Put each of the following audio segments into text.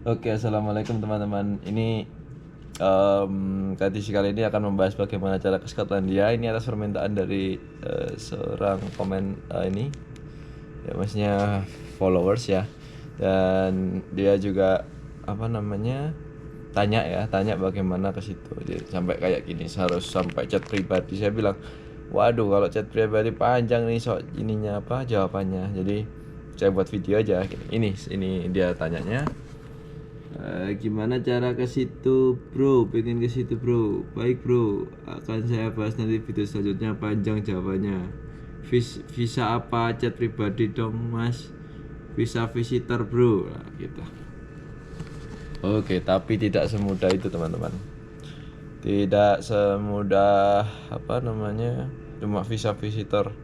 Oke, assalamualaikum teman-teman. Ini edisi kali ini akan membahas bagaimana cara ke Skotlandia. Ini atas permintaan dari seorang komen ini, ya maksudnya followers ya. Dan dia juga tanya bagaimana ke situ. Jadi, sampai kayak gini, harus sampai chat pribadi. Saya bilang, waduh, kalau chat pribadi panjang nih jawabannya. Jadi saya buat video aja. Ini dia tanyanya. Gimana cara ke situ, bro? Pengen ke situ, bro. Baik, bro. Akan saya bahas nanti video selanjutnya, panjang jawabannya. Visa apa? Chat pribadi dong, Mas. Visa visitor, bro. Nah, gitu. Oke, tapi tidak semudah itu, teman-teman. Tidak semudah cuma visa visitor.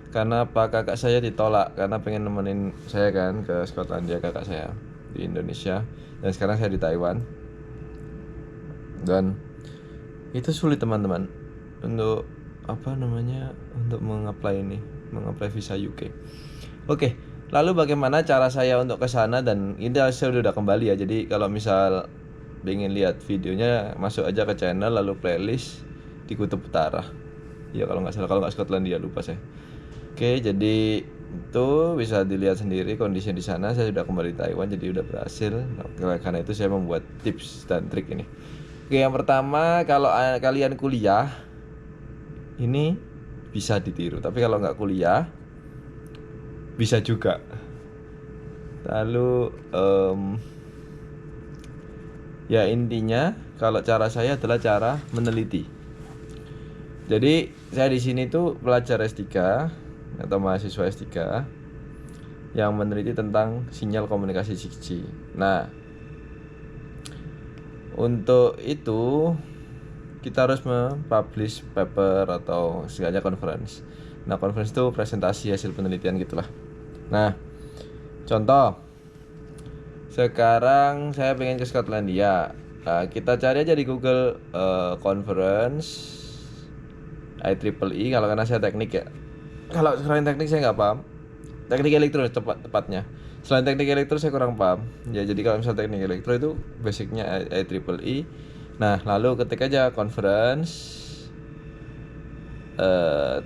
Karena kakak saya ditolak karena pengen nemenin saya kan ke Skotlandia, kakak saya di Indonesia, dan sekarang saya di Taiwan. Dan itu sulit, teman-teman, untuk untuk mengapply visa UK. Oke, lalu bagaimana cara saya untuk ke sana? Dan ini saya udah kembali ya. Jadi kalau misal ingin lihat videonya, masuk aja ke channel lalu playlist di Kutub Utara. Ya kalau nggak salah, kalau nggak Skotlandia, lupa saya. Oke, jadi itu bisa dilihat sendiri kondisi di sana. Saya sudah kembali Taiwan, jadi udah berhasil. Nah, karena itu saya membuat tips dan trik ini. Oke, yang pertama, kalau kalian kuliah, ini bisa ditiru. Tapi kalau nggak kuliah, bisa juga. Lalu, ya intinya, kalau cara saya adalah cara meneliti. Jadi saya di sini tuh pelajar S3 atau mahasiswa S3 yang meneliti tentang sinyal komunikasi 6G. Nah, untuk itu kita harus mempublish paper atau setidaknya conference. Nah, conference itu presentasi hasil penelitian gitulah. Nah, contoh, sekarang saya pengen ke Skotlandia. Nah, kita cari aja di Google conference IEEE, kalau karena saya teknik ya. Kalau selain teknik saya nggak paham. Teknik elektro tepatnya. Selain teknik elektro saya kurang paham. Ya, jadi kalau misalnya teknik elektro itu basicnya IEEE. Nah, lalu ketik aja conference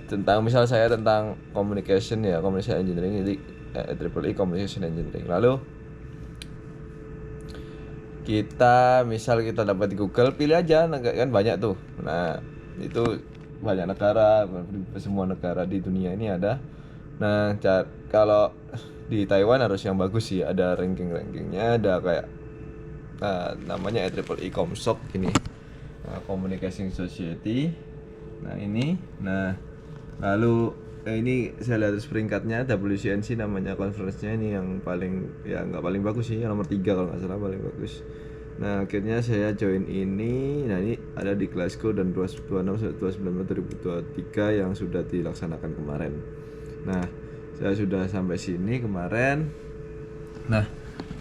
tentang, misal saya tentang communication engineering, jadi IEEE communication engineering. Lalu kita dapat di Google, pilih aja, kan banyak tuh. Nah, itu banyak negara, semua negara di dunia ini ada. Nah, kalau di Taiwan harus yang bagus sih, ada ranking-rankingnya, ada kayak namanya IEEE Comsoc ini, Communication Society. Nah, ini. Nah, lalu ini saya lihat peringkatnya, WCNC namanya conference-nya, ini yang paling, ya nggak paling bagus sih, yang nomor 3 kalau nggak salah, paling bagus. Nah, akhirnya saya join ini. Nah, ini ada di Glasgow dan 26-29 2023 yang sudah dilaksanakan kemarin. Nah, saya sudah sampai sini kemarin. Nah,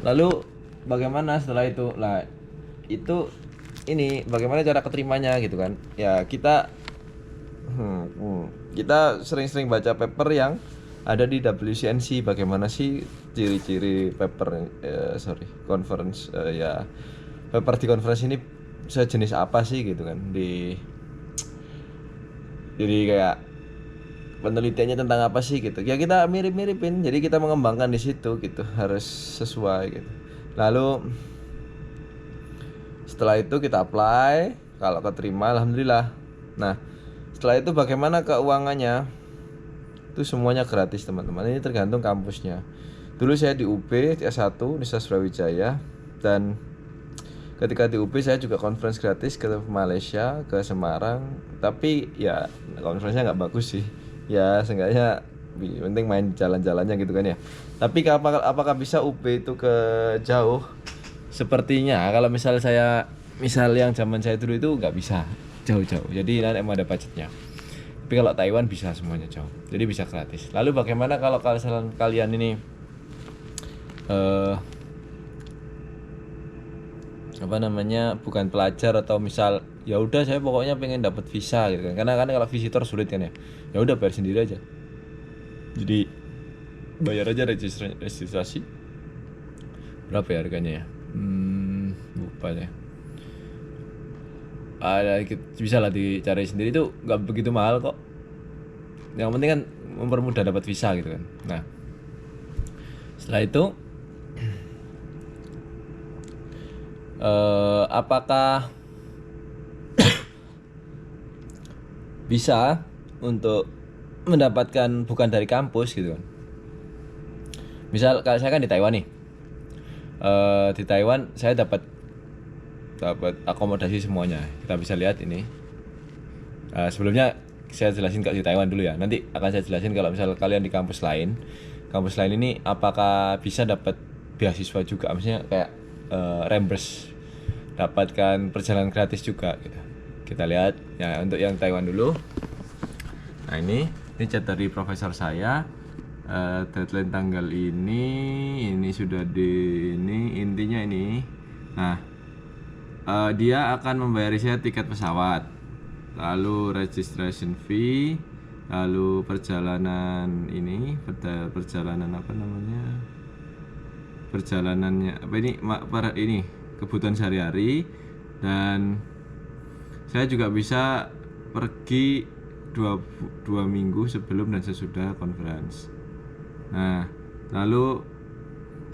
lalu bagaimana setelah itu? Lah, itu ini bagaimana cara keterimanya gitu kan? Ya, kita sering-sering baca paper yang ada di WCNC. Bagaimana sih ciri-ciri paper conference, ya paper di conference ini sejenis apa sih gitu kan. Jadi kayak penelitiannya tentang apa sih gitu. Ya kita mirip-miripin. Jadi kita mengembangkan di situ gitu, harus sesuai gitu. Lalu setelah itu kita apply, kalau keterima alhamdulillah. Nah, setelah itu bagaimana keuangannya? Itu semuanya gratis, teman-teman. Ini tergantung kampusnya. Dulu saya di UB S1 Universitas Brawijaya, dan ketika di UB saya juga conference gratis ke Malaysia, ke Semarang. Tapi ya conference-nya nggak bagus sih. Ya seenggaknya penting main jalan-jalannya gitu kan ya. Tapi apakah bisa UB itu ke jauh? Sepertinya kalau misal yang zaman saya dulu itu nggak bisa jauh-jauh. Jadi nanti emang ada budgetnya. Tapi kalau Taiwan bisa semuanya jauh. Jadi bisa gratis. Lalu bagaimana kalau kalian ini bukan pelajar, atau misal ya udah saya pokoknya pengen dapat visa gitu kan. Karena kan kalau visitor sulit kan ya. Ya udah bayar sendiri aja. Jadi bayar aja registrasi. Berapa ya harganya ya? Lupa deh. Ada, bisa lah dicari sendiri, itu nggak begitu mahal kok. Yang penting kan mempermudah dapat visa gitu kan. Nah, setelah itu apakah bisa untuk mendapatkan bukan dari kampus gitu kan? Misal kalau saya kan di Taiwan nih, di Taiwan saya dapat akomodasi semuanya. Kita bisa lihat ini. Sebelumnya saya jelasin kalau di Taiwan dulu ya. Nanti akan saya jelasin kalau misal kalian di kampus lain ini apakah bisa dapat beasiswa juga, maksudnya kayak reimburse, dapatkan perjalanan gratis juga gitu. Kita lihat ya untuk yang Taiwan dulu. Nah ini chat dari profesor saya. Deadline tanggal ini sudah ini intinya ini. Nah, dia akan membayari saya tiket pesawat, lalu registration fee, lalu perjalanan ini, perjalanan apa namanya, perjalanannya apa ini kebutuhan sehari-hari, dan saya juga bisa pergi 2 minggu sebelum dan sesudah conference. Nah, lalu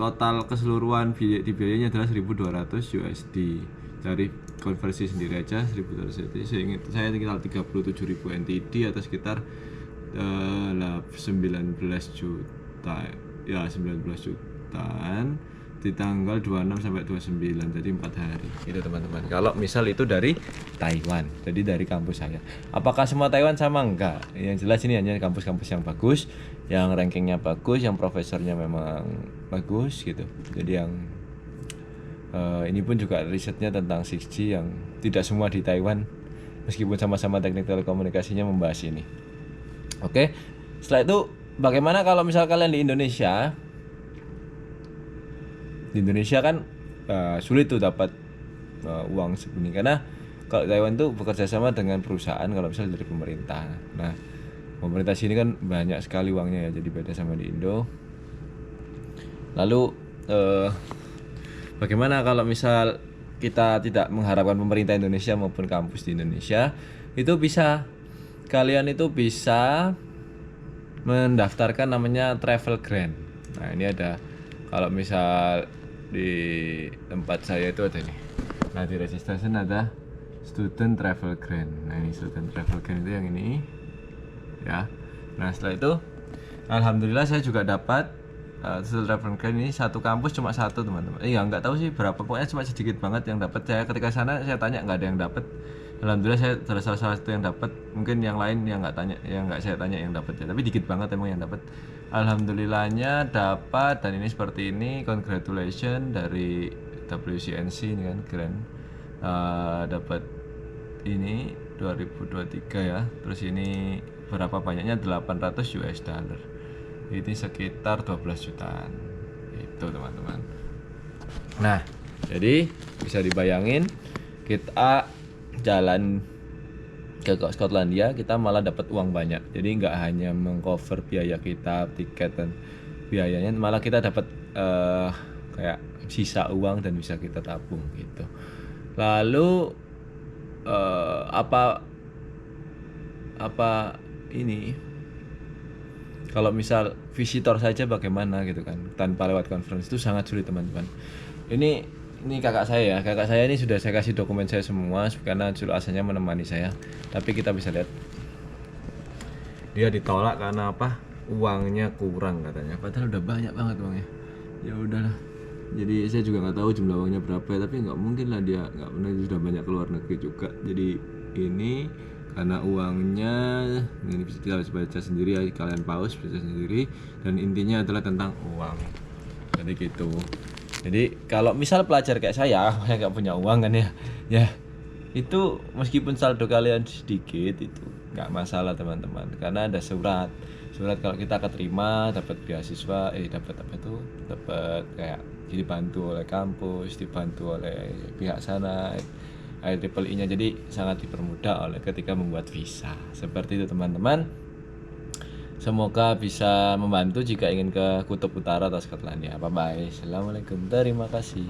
total keseluruhan biayanya adalah 1.200 USD. Cari konversi sendiri aja 1.200 USD. Saya tinggal 37.000 NTD atau sekitar 19 juta. Ya, 19 jutaan di tanggal 26 sampai 29, jadi 4 hari. Itu teman-teman. Kalau misal itu dari Taiwan, jadi dari kampus saya. Apakah semua Taiwan sama? Enggak. Yang jelas ini hanya kampus-kampus yang bagus, yang rankingnya bagus, yang profesornya memang bagus gitu. Jadi yang ini pun juga risetnya tentang 6G yang tidak semua di Taiwan, meskipun sama-sama teknik telekomunikasinya membahas ini. Oke. Setelah itu bagaimana kalau misal kalian di Indonesia? Di Indonesia kan sulit tuh dapat uang segini, karena kalau Taiwan tuh bekerja sama dengan perusahaan kalau misalnya dari pemerintah. Nah, pemerintah sini kan banyak sekali uangnya ya, jadi beda sama di Indo. Lalu bagaimana kalau misal kita tidak mengharapkan pemerintah Indonesia maupun kampus di Indonesia, itu kalian itu bisa mendaftarkan namanya travel grant. Nah, ini ada, kalau misal di tempat saya itu ada nih. Nah, di registration ada student travel grant. Nah, ini student travel grant itu yang ini ya. Nah, setelah itu alhamdulillah saya juga dapat student travel grant ini. Satu kampus cuma satu, teman-teman. Nggak tahu sih berapa, pokoknya cuma sedikit banget yang dapat. Saya ketika sana saya tanya, nggak ada yang dapat. Alhamdulillah saya salah satu yang dapat. Mungkin yang lain yang nggak saya tanya yang dapat ya, tapi dikit banget emang yang dapat. Alhamdulillahnya dapat, dan ini seperti ini. Congratulations dari WCNC ini kan, keren. Dapat ini 2023 ya. Terus ini berapa banyaknya? 800 US dollar. Ini sekitar 12 jutaan. Itu teman-teman. Nah, jadi bisa dibayangin kita jalan ke Skotlandia, kita malah dapat uang banyak. Jadi nggak hanya mengcover biaya kita, tiket dan biayanya, malah kita dapat kayak sisa uang dan bisa kita tabung gitu. Lalu apa ini, kalau misal visitor saja bagaimana gitu kan, tanpa lewat conference itu sangat sulit teman-teman. Ini kakak saya ini sudah saya kasih dokumen saya semua karena juru asalnya menemani saya, tapi kita bisa lihat dia ditolak karena apa? Uangnya kurang katanya, padahal udah banyak banget uangnya. Ya udahlah, jadi saya juga nggak tahu jumlah uangnya berapa ya, tapi nggak mungkin lah dia nggak pernah, sudah banyak keluar negeri juga. Jadi ini karena uangnya ini bisa kita baca sendiri ya, kalian pause baca sendiri, dan intinya adalah tentang uang. Jadi gitu. Jadi kalau misal pelajar kayak saya nggak punya uang kan ya itu meskipun saldo kalian sedikit itu nggak masalah teman-teman, karena ada surat kalau kita keterima dapat beasiswa, dapat kayak dibantu oleh kampus, dibantu oleh pihak sana IEEE-nya, jadi sangat dipermudah oleh ketika membuat visa. Seperti itu teman-teman. Semoga bisa membantu jika ingin ke Kutub Utara atau Skotlandia. Bye bye. Assalamualaikum. Terima kasih.